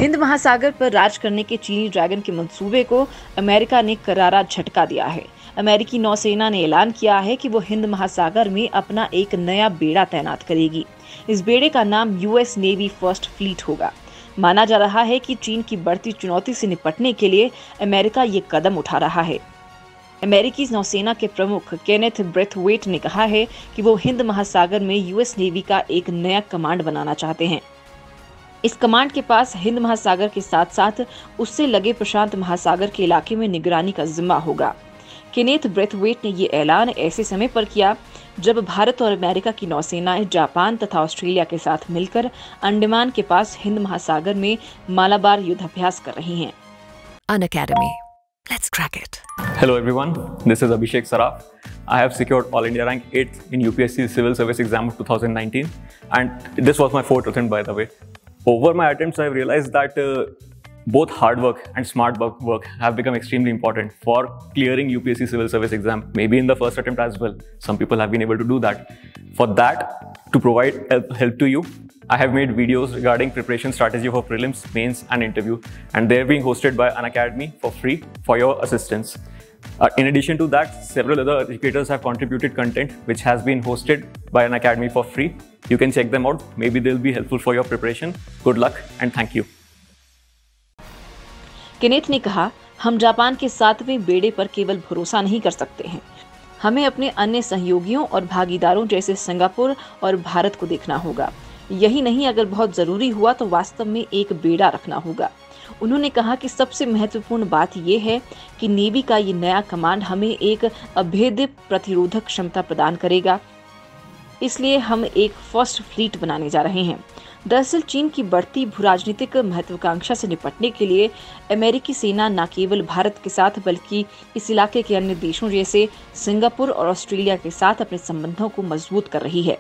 हिंद महासागर पर राज करने के चीनी ड्रैगन के मंसूबे को अमेरिका ने करारा झटका दिया है। अमेरिकी नौसेना ने ऐलान किया है कि वो हिंद महासागर में अपना एक नया बेड़ा तैनात करेगी। इस बेड़े का नाम यूएस नेवी फर्स्ट फ्लीट होगा। माना जा रहा है कि चीन की बढ़ती चुनौती से निपटने के लिए अमेरिका ये कदम उठा रहा है। अमेरिकी नौसेना के प्रमुख केनेथ ब्रेथवेट ने कहा है कि वो हिंद महासागर में यूएस नेवी का एक नया कमांड बनाना चाहते हैं। इस कमांड के पास हिंद महासागर के साथ साथ उससे लगे प्रशांत महासागर के इलाके में निगरानी का जिम्मा होगा। केनेथ ब्रेथवेट ने ये ऐलान ऐसे समय पर किया जब भारत और अमेरिका की नौसेनाएं जापान तथा ऑस्ट्रेलिया के साथ मिलकर अंडमान के पास हिंद महासागर में मालाबार युद्धाभ्यास कर रही हैं। Unacademy. Let's crack it. Hello everyone, this is Abhishek Saraf. I have secured All India rank 8th in UPSC Civil Service exam of 2019 and this was my 4th attempt by the way. Over my attempts I have realized that both hard work and smart work have become extremely important for clearing UPSC Civil Service exam, maybe in the first attempt as well. Some people have been able to do that. For that, to provide help to you, I have made videos regarding preparation strategy for prelims, mains and interview, and they're being hosted by Unacademy for free for your assistance. In addition to that, several other educators have contributed content which has been hosted by Unacademy for free. You can check them out. Maybe they'll be helpful for your preparation. Good luck and thank you. Kenneth ने कहा, हम Japan के 7वें बेड़े पर केवल भरोसा नहीं कर सकते हैं। हमें अपने अन्य सहयोगियों और भागीदारों जैसे सिंगापुर और भारत को देखना होगा। यही नहीं, अगर बहुत जरूरी हुआ तो वास्तव में एक बेड़ा रखना होगा। उन्होंने कहा कि सबसे महत्वपूर्ण बात यह है कि नेवी का ये नया कमांड हमें एक अभेद्य प्रतिरोधक क्षमता प्रदान करेगा। इसलिए हम एक फर्स्ट फ्लीट बनाने जा रहे हैं। दरअसल चीन की बढ़ती भूराजनीतिक महत्वाकांक्षा से निपटने के लिए अमेरिकी सेना न केवल भारत के साथ बल्कि इस इलाके के अन्य देशों जैसे सिंगापुर और ऑस्ट्रेलिया के साथ अपने संबंधों को मजबूत कर रही है।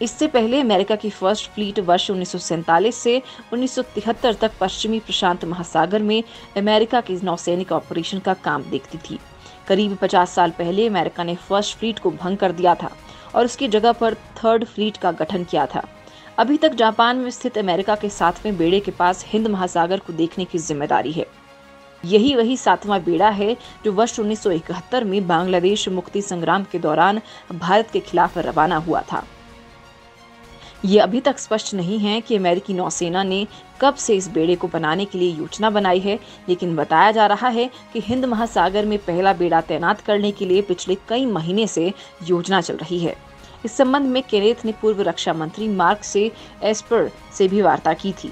इससे पहले अमेरिका की फर्स्ट फ्लीट वर्ष 1947 से 1973 तक पश्चिमी प्रशांत महासागर में अमेरिका के नौसैनिक ऑपरेशन का काम देखती थी। करीब 50 साल पहले अमेरिका ने फर्स्ट फ्लीट को भंग कर दिया था और उसकी जगह पर थर्ड फ्लीट का गठन किया था। अभी तक जापान में स्थित अमेरिका के 7वें बेड़े के पास हिंद महासागर को देखने की जिम्मेदारी है। यही वही 7वां बेड़ा है जो वर्ष 1971 में बांग्लादेश मुक्ति संग्राम के दौरान भारत के खिलाफ रवाना हुआ था। ये अभी तक स्पष्ट नहीं है कि अमेरिकी नौसेना ने कब से इस बेड़े को बनाने के लिए योजना बनाई है, लेकिन बताया जा रहा है कि हिंद महासागर में पहला बेड़ा तैनात करने के लिए पिछले कई महीने से योजना चल रही है। इस संबंध में केनेथ ने पूर्व रक्षा मंत्री मार्क से एस्पर से भी वार्ता की थी।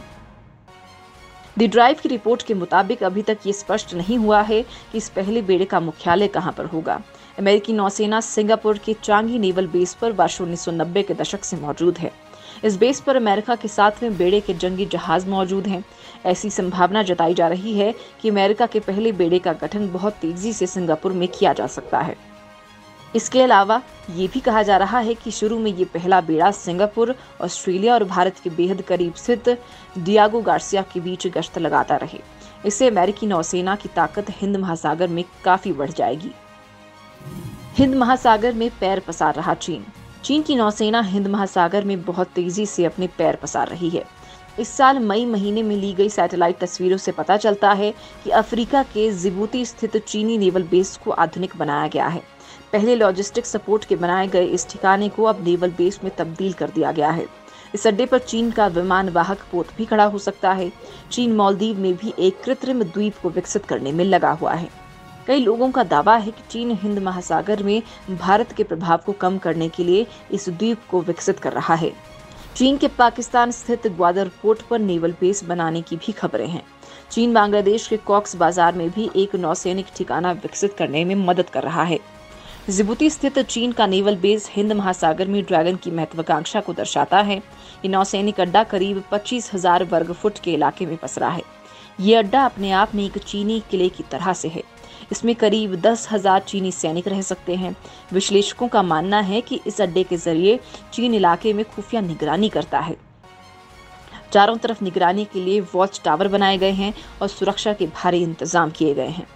द ड्राइव की रिपोर्ट के मुताबिक अभी तक ये स्पष्ट नहीं हुआ है कि इस पहले बेड़े का मुख्यालय कहां पर होगा। अमेरिकी नौसेना सिंगापुर के चांगी नेवल बेस पर वर्ष 1990 के दशक से मौजूद है। इस बेस पर अमेरिका के 7वें बेड़े के जंगी जहाज मौजूद हैं। ऐसी संभावना जताई जा रही है कि अमेरिका के पहले बेड़े का गठन बहुत तेजी से सिंगापुर में किया जा सकता है। इसके अलावा ये भी कहा जा रहा है कि शुरू में ये पहला बेड़ा सिंगापुर, ऑस्ट्रेलिया और भारत के बेहद करीब स्थित डियागो गार्सिया के बीच गश्त लगाता रहे। इससे अमेरिकी नौसेना की ताकत हिंद महासागर में काफी बढ़ जाएगी। हिंद महासागर में पैर पसार रहा चीन। चीन की नौसेना हिंद महासागर में बहुत तेजी से अपने पैर पसार रही है। इस साल मई महीने में ली गई सैटेलाइट तस्वीरों से पता चलता है कि अफ्रीका के जिबूती स्थित चीनी नेवल बेस को आधुनिक बनाया गया है। पहले लॉजिस्टिक सपोर्ट के बनाए गए इस ठिकाने को अब नेवल बेस में तब्दील कर दिया गया है। इस अड्डे पर चीन का विमान वाहक पोत भी खड़ा हो सकता है। चीन मालदीव में भी एक कृत्रिम द्वीप को विकसित करने में लगा हुआ है। कई लोगों का दावा है कि चीन हिंद महासागर में भारत के प्रभाव को कम करने के लिए इस द्वीप को विकसित कर रहा है। चीन के पाकिस्तान स्थित ग्वादर पोर्ट पर नेवल बेस बनाने की भी खबरें हैं। चीन बांग्लादेश के कॉक्स बाजार में भी एक नौसैनिक ठिकाना विकसित करने में मदद कर रहा है। जिबूती स्थित चीन का नेवल बेस हिंद महासागर में ड्रैगन की महत्वाकांक्षा को दर्शाता है। ये नौसैनिक अड्डा करीब 25,000 वर्ग फुट के इलाके में पसरा है। ये अड्डा अपने आप में एक चीनी किले की तरह से है। इसमें करीब 10,000 चीनी सैनिक रह सकते हैं। विश्लेषकों का मानना है कि इस अड्डे के जरिए चीन इलाके में खुफिया निगरानी करता है। चारों तरफ निगरानी के लिए वॉच टावर बनाए गए हैं और सुरक्षा के भारी इंतजाम किए गए हैं।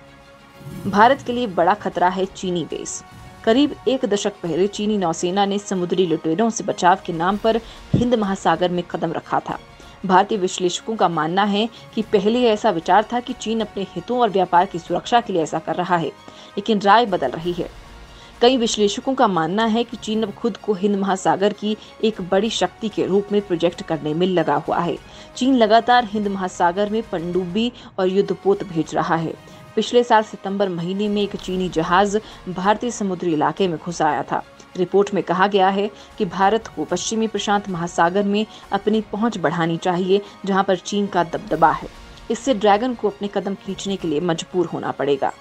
भारत के लिए बड़ा खतरा है चीनी बेस। करीब एक दशक पहले चीनी नौसेना ने समुद्री लुटेरों से बचाव के नाम पर हिंद महासागर में कदम रखा था। भारतीय विश्लेषकों का मानना है कि पहले ऐसा विचार था कि चीन अपने हितों और व्यापार की सुरक्षा के लिए ऐसा कर रहा है, लेकिन राय बदल रही है। कई विश्लेषकों का मानना है कि चीन अब खुद को हिंद महासागर की एक बड़ी शक्ति के रूप में प्रोजेक्ट करने में लगा हुआ है। चीन लगातार हिंद महासागर में पनडुब्बी और युद्धपोत भेज रहा है। पिछले साल सितंबर महीने में एक चीनी जहाज भारतीय समुद्री इलाके में घुस आया था। रिपोर्ट में कहा गया है कि भारत को पश्चिमी प्रशांत महासागर में अपनी पहुंच बढ़ानी चाहिए, जहां पर चीन का दबदबा है। इससे ड्रैगन को अपने कदम खींचने के लिए मजबूर होना पड़ेगा।